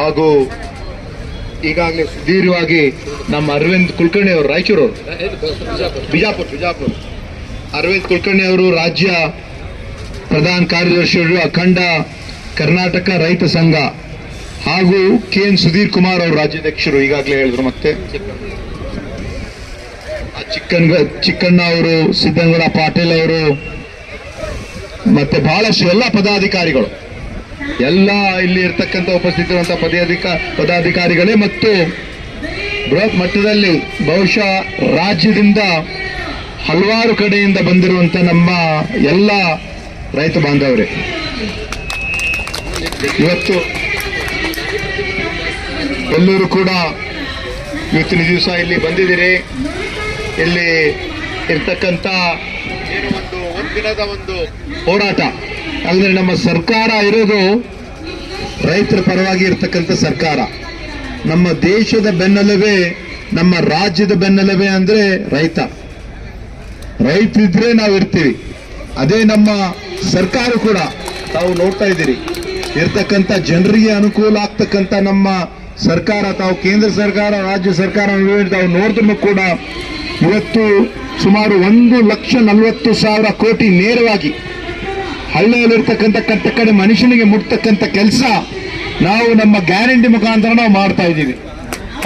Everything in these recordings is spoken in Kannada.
ಹಾಗೂ ಈಗಾಗಲೇ ಸುದೀರ್ಘವಾಗಿ ನಮ್ಮ ಅರವಿಂದ್ ಕುಲಕರ್ಣಿ ಅವರು ರಾಯಚೂರು ಬಿಜಾಪುರ ಅರವಿಂದ್ ಕುಲಕರ್ಣಿ ಅವರು ರಾಜ್ಯ ಪ್ರಧಾನ ಕಾರ್ಯದರ್ಶಿಗಳು ಅಖಂಡ ಕರ್ನಾಟಕ ರೈತ ಸಂಘ ಹಾಗೂ KN ಸುಧೀರ್ ಕುಮಾರ್ ಅವರು ರಾಜ್ಯಾಧ್ಯಕ್ಷರು ಈಗಾಗಲೇ ಹೇಳಿದ್ರು. ಮತ್ತೆ ಚಿಕ್ಕಣ್ಣ ಅವರು, ಸಿದ್ದನಗೌಡ ಪಾಟೀಲ್ ಅವರು, ಮತ್ತೆ ಬಹಳಷ್ಟು ಎಲ್ಲ ಪದಾಧಿಕಾರಿಗಳು, ಎಲ್ಲ ಇಲ್ಲಿ ಇರ್ತಕ್ಕಂಥ ಉಪಸ್ಥಿತಿರುವಂತಹ ಪದಾಧಿಕಾರಿಗಳೇ ಮತ್ತು ಬೃಹತ್ ಮಟ್ಟದಲ್ಲಿ ಬಹುಶಃ ರಾಜ್ಯದಿಂದ ಹಲವಾರು ಕಡೆಯಿಂದ ಬಂದಿರುವಂತ ನಮ್ಮ ಎಲ್ಲ ರೈತ ಬಾಂಧವರೇ, ಇವತ್ತು ಎಲ್ಲರೂ ಕೂಡ ಇವತ್ತಿನ ದಿವಸ ಇಲ್ಲಿ ಬಂದಿದ್ದೀರಿ. ಇಲ್ಲಿ ಇರ್ತಕ್ಕಂಥ ಏನು ಒಂದಿನದ ಒಂದು ಹೋರಾಟ ಅಂದ್ರೆ ನಮ್ಮ ಸರ್ಕಾರ ಇರೋದು ರೈತರ ಪರವಾಗಿ ಇರ್ತಕ್ಕಂಥ ಸರ್ಕಾರ. ನಮ್ಮ ದೇಶದ ಬೆನ್ನೆಲುಬೆ, ನಮ್ಮ ರಾಜ್ಯದ ಬೆನ್ನೆಲುಬೆ ಅಂದ್ರೆ ರೈತರಿದ್ರೆ ನಾವು ಇರ್ತೀವಿ. ಅದೇ ನಮ್ಮ ಸರ್ಕಾರ ಕೂಡ ತಾವು ನೋಡ್ತಾ ಇದ್ದೀರಿ, ಇರ್ತಕ್ಕಂಥ ಜನರಿಗೆ ಅನುಕೂಲ ಆಗ್ತಕ್ಕಂಥ ನಮ್ಮ ಸರ್ಕಾರ, ತಾವು ಕೇಂದ್ರ ಸರ್ಕಾರ ರಾಜ್ಯ ಸರ್ಕಾರ ತಾವು ನೋಡಿದ್ರು ಕೂಡ ಇವತ್ತು ಸುಮಾರು 1,40,000 ಕೋಟಿ ನೇರವಾಗಿ ಹಳ್ಳಿಯಲ್ಲಿರ್ತಕ್ಕಂಥ ಕಟ್ಟಕಡೆ ಮನುಷ್ಯನಿಗೆ ಮುಟ್ತಕ್ಕಂಥ ಕೆಲಸ ನಾವು ನಮ್ಮ ಗ್ಯಾರಂಟಿ ಮುಖಾಂತರ ನಾವು ಮಾಡ್ತಾ ಇದ್ದೀವಿ.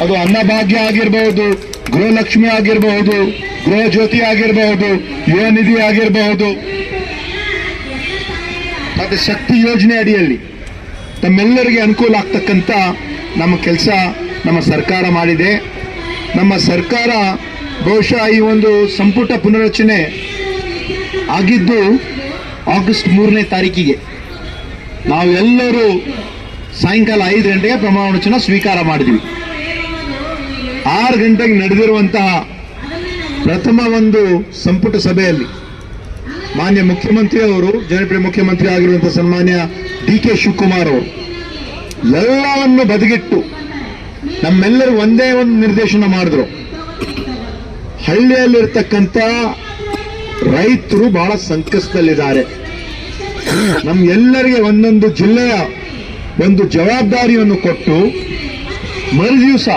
ಅದು ಅನ್ನಭಾಗ್ಯ ಆಗಿರಬಹುದು, ಗೃಹಲಕ್ಷ್ಮಿ ಆಗಿರಬಹುದು, ಗೃಹ ಜ್ಯೋತಿ ಆಗಿರಬಹುದು, ಯುವ ನಿಧಿ ಆಗಿರಬಹುದು, ಮತ್ತೆ ಶಕ್ತಿ ಯೋಜನೆ ಅಡಿಯಲ್ಲಿ ತಮ್ಮೆಲ್ಲರಿಗೆ ಅನುಕೂಲ ಆಗ್ತಕ್ಕಂಥ ನಮ್ಮ ಕೆಲಸ ನಮ್ಮ ಸರ್ಕಾರ ಮಾಡಿದೆ. ನಮ್ಮ ಸರ್ಕಾರ ಬಹುಶಃ ಈ ಒಂದು ಸಂಪುಟ ಪುನರಚನೆ ಆಗಿದ್ದು ಆಗಸ್ಟ್ 3ನೇ ತಾರೀಕಿಗೆ. ನಾವೆಲ್ಲರೂ ಸಾಯಂಕಾಲ 5 ಗಂಟೆಗೆ ಪ್ರಮಾಣ ವಚನ ಸ್ವೀಕಾರ ಮಾಡಿದ್ವಿ. 6 ಗಂಟೆಗೆ ನಡೆದಿರುವಂತಹ ಪ್ರಥಮ ಒಂದು ಸಂಪುಟ ಸಭೆಯಲ್ಲಿ ಮಾನ್ಯ ಮುಖ್ಯಮಂತ್ರಿ ಅವರು, ಜನಪ್ರಿಯ ಮುಖ್ಯಮಂತ್ರಿ ಆಗಿರುವಂತಹ ಸನ್ಮಾನ್ಯ DK ಶಿವಕುಮಾರ್ ಅವರು ಎಲ್ಲವನ್ನು ಬದಿಗಿಟ್ಟು ನಮ್ಮೆಲ್ಲರೂ ಒಂದೇ ಒಂದು ನಿರ್ದೇಶನ ಮಾಡಿದ್ರು. ಹಳ್ಳಿಯಲ್ಲಿರ್ತಕ್ಕಂಥ ರೈತರು ಬಹಳ ಸಂಕಷ್ಟದಲ್ಲಿದ್ದಾರೆ. ನಮ್ಗೆಲ್ಲರಿಗೆ ಒಂದೊಂದು ಜಿಲ್ಲೆಯ ಒಂದು ಜವಾಬ್ದಾರಿಯನ್ನು ಕೊಟ್ಟು ಮರುದಿವಸ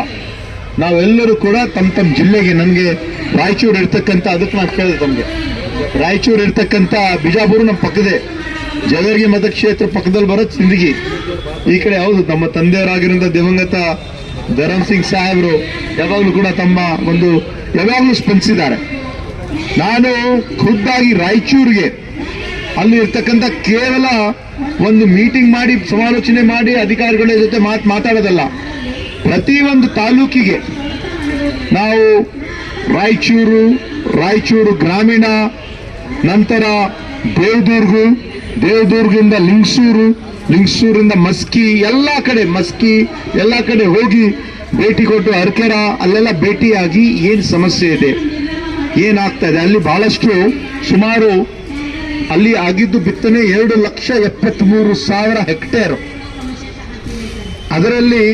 ನಾವೆಲ್ಲರೂ ಕೂಡ ತಮ್ಮ ಜಿಲ್ಲೆಗೆ, ನನಗೆ ರಾಯಚೂರು ಇರ್ತಕ್ಕಂಥ, ಅದಕ್ಕೆ ನಾನು ಕೇಳಿದೆ ತಮಗೆ, ರಾಯಚೂರು ಇರ್ತಕ್ಕಂಥ ಬಿಜಾಪುರ ನಮ್ಮ ಪಕ್ಕದೇ, ಜವರ್ಗಿ ಮತಕ್ಷೇತ್ರ ಪಕ್ಕದಲ್ಲಿ ಬರೋದು ಸಿಂದಗಿ. ಈ ಕಡೆ ಹೌದು, ನಮ್ಮ ತಂದೆಯವರಾಗಿರುವಂಥ ದಿವಂಗತ ಧರಮ್ ಸಿಂಗ್ ಸಾಹೇಬರು ಯಾವಾಗಲೂ ಕೂಡ ತಮ್ಮ ಒಂದು ಯಾವಾಗಲೂ ಸ್ಪಂದಿಸಿದ್ದಾರೆ. ನಾನು ಖುದ್ದಾಗಿ ರಾಯಚೂರಿಗೆ ಅಲ್ಲಿ ಇರ್ತಕ್ಕಂಥ ಕೇವಲ ಒಂದು ಮೀಟಿಂಗ್ ಮಾಡಿ ಸಮಾಲೋಚನೆ ಮಾಡಿ ಅಧಿಕಾರಿಗಳ ಜೊತೆ ಮಾತಾಡೋದಲ್ಲ, ಪ್ರತಿಯೊಂದು ತಾಲೂಕಿಗೆ ನಾವು ರಾಯಚೂರು ಗ್ರಾಮೀಣ, ನಂತರ ದೇವದುರ್ಗದಿಂದ ಲಿಂಗಸೂರಿಂದ ಮಸ್ಕಿ ಎಲ್ಲ ಕಡೆ ಹೋಗಿ ಭೇಟಿ ಕೊಟ್ಟು ಅರ್ಕೆರ ಅಲ್ಲೆಲ್ಲ ಭೇಟಿಯಾಗಿ ಏನು ಸಮಸ್ಯೆ ಇದೆ, ಏನಾಗ್ತಾ ಇದೆ, ಅಲ್ಲಿ ಬಹಳಷ್ಟು ಸುಮಾರು ಅಲ್ಲಿ ಆಗಿದ್ದು ಬಿತ್ತನೆ 2,73,000 ಹೆಕ್ಟೇರ್. ಅದರಲ್ಲಿ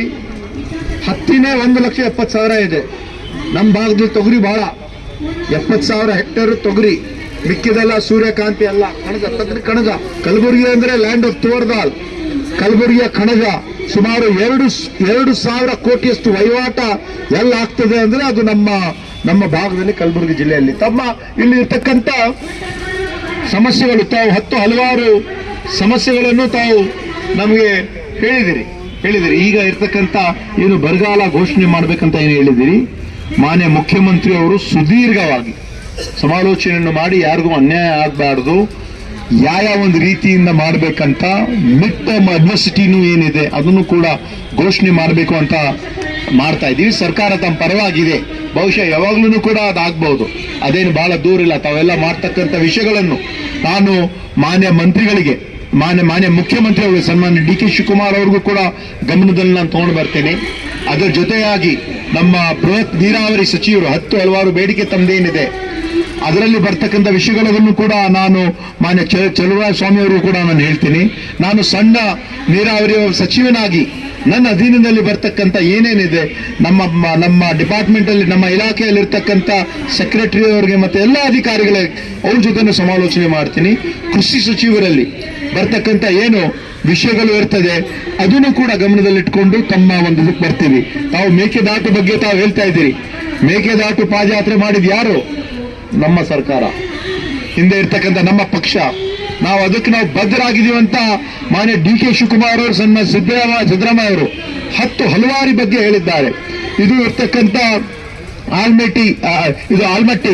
ಹತ್ತಿನೇ 1,70,000 ಇದೆ. ನಮ್ಮ ಭಾಗದಲ್ಲಿ ತೊಗರಿ ಬಹಳ 70,000 ಹೆಕ್ಟೇರ್ ತೊಗರಿ, ಮಿಕ್ಕಿದೆಲ್ಲ ಸೂರ್ಯಕಾಂತಿ ಅಲ್ಲ, ಕಣಜ. ಕಲಬುರಗಿ ಅಂದ್ರೆ ಲ್ಯಾಂಡ್ ಆಫ್ ತೋರ್ದಾಲ್, ಕಲಬುರಗಿಯ ಕಣಜ ಸುಮಾರು 2,000 ಕೋಟಿಯಷ್ಟು ವಹಿವಾಟ ಎಲ್ಲ ಆಗ್ತದೆ ಅಂದ್ರೆ ಅದು ನಮ್ಮ ಭಾಗದಲ್ಲಿ ಕಲಬುರಗಿ ಜಿಲ್ಲೆಯಲ್ಲಿ. ಇಲ್ಲಿ ಇರ್ತಕ್ಕಂಥ ಸಮಸ್ಯೆಗಳು, ತಾವು ಹಲವಾರು ಸಮಸ್ಯೆಗಳನ್ನು ತಾವು ನಮಗೆ ಹೇಳಿದಿರಿ. ಈಗ ಇರ್ತಕ್ಕಂಥ ಏನು ಬರಗಾಲ ಘೋಷಣೆ ಮಾಡ್ಬೇಕಂತ ಏನು ಹೇಳಿದಿರಿ, ಮಾನ್ಯ ಮುಖ್ಯಮಂತ್ರಿ ಅವರು ಸುದೀರ್ಘವಾಗಿ ಸಮಾಲೋಚನೆಯನ್ನು ಮಾಡಿ ಯಾರಿಗೂ ಅನ್ಯಾಯ ಆಗಬಾರ್ದು, ಯಾವ ಒಂದು ರೀತಿಯಿಂದ ಮಾಡಬೇಕಂತ ಮಿಡ್ ಟರ್ಮ್ ಅಡ್ವರ್ಸಿಟಿನೂ ಏನಿದೆ ಅದನ್ನು ಕೂಡ ಘೋಷಣೆ ಮಾಡಬೇಕು ಅಂತ ಮಾಡ್ತಾ ಇದ್ದೀವಿ. ಸರ್ಕಾರ ತಮ್ಮ ಪರವಾಗಿದೆ, ಬಹುಶಃ ಯಾವಾಗ್ಲೂ ಕೂಡ ಅದಾಗಬಹುದು, ಅದೇನು ಬಹಳ ದೂರ ಇಲ್ಲ. ತಾವೆಲ್ಲ ಮಾಡ್ತಕ್ಕಂಥ ವಿಷಯಗಳನ್ನು ನಾನು ಮಾನ್ಯ ಮುಖ್ಯಮಂತ್ರಿ ಅವರು ಸನ್ಮಾನ್ಯ DK ಶಿವಕುಮಾರ್ ಅವ್ರಿಗೂ ಕೂಡ ಗಮನದಲ್ಲಿ ನಾನು ತಗೊಂಡು ಬರ್ತೇನೆ. ಅದರ ಜೊತೆಯಾಗಿ ನಮ್ಮ ಬೃಹತ್ ನೀರಾವರಿ ಸಚಿವರು ಹಲವಾರು ಬೇಡಿಕೆ ತಮ್ಮದೇನಿದೆ ಅದರಲ್ಲಿ ಬರ್ತಕ್ಕಂಥ ವಿಷಯಗಳನ್ನು ಕೂಡ ನಾನು ಮಾನ್ಯ ಚಲುವರಾಯ ಸ್ವಾಮಿ ಅವರು ಕೂಡ ನಾನು ಹೇಳ್ತೀನಿ. ನಾನು ಸಣ್ಣ ನೀರಾವರಿ ಸಚಿವನಾಗಿ ನನ್ನ ಅಧೀನದಲ್ಲಿ ಬರ್ತಕ್ಕಂಥ ಏನೇನಿದೆ ನಮ್ಮ ಡಿಪಾರ್ಟ್ಮೆಂಟ್ ಅಲ್ಲಿ, ನಮ್ಮ ಇಲಾಖೆಯಲ್ಲಿ ಇರ್ತಕ್ಕಂಥ ಸೆಕ್ರೆಟರಿ ಅವರಿಗೆ ಮತ್ತೆ ಎಲ್ಲ ಅಧಿಕಾರಿಗಳಿಗೆ ಅವ್ರ ಜೊತೆ ಸಮಾಲೋಚನೆ ಮಾಡ್ತೀನಿ. ಕೃಷಿ ಸಚಿವರಲ್ಲಿ ಬರ್ತಕ್ಕಂಥ ಏನು ವಿಷಯಗಳು ಇರ್ತದೆ, ಅದನ್ನು ಕೂಡ ಗಮನದಲ್ಲಿಟ್ಕೊಂಡು ತಮ್ಮ ಒಂದು ಇದಕ್ಕೆ ಬರ್ತೀವಿ. ತಾವು ಮೇಕೆದಾಟು ಬಗ್ಗೆ ತಾವು ಹೇಳ್ತಾ ಇದ್ದೀರಿ. ಮೇಕೆದಾಟು ಪಾದಯಾತ್ರೆ ಮಾಡಿದ ಯಾರು? ನಮ್ಮ ಸರ್ಕಾರ, ಹಿಂದೆ ಇರ್ತಕ್ಕಂಥ ನಮ್ಮ ಪಕ್ಷ. ನಾವು ಅದಕ್ಕೆ ನಾವು ಬದ್ಧರಾಗಿದ್ದೀವಂತ ಮಾನ್ಯ ಡಿ.ಕೆ. ಶಿವಕುಮಾರ್ ಅವರು, ಸಣ್ಣ ಸಿದ್ದರಾಮಯ್ಯ ಅವರು ಹಲವಾರು ಬಗ್ಗೆ ಹೇಳಿದ್ದಾರೆ. ಇದು ಇರ್ತಕ್ಕಂಥ ಆಲ್ಮಟ್ಟಿ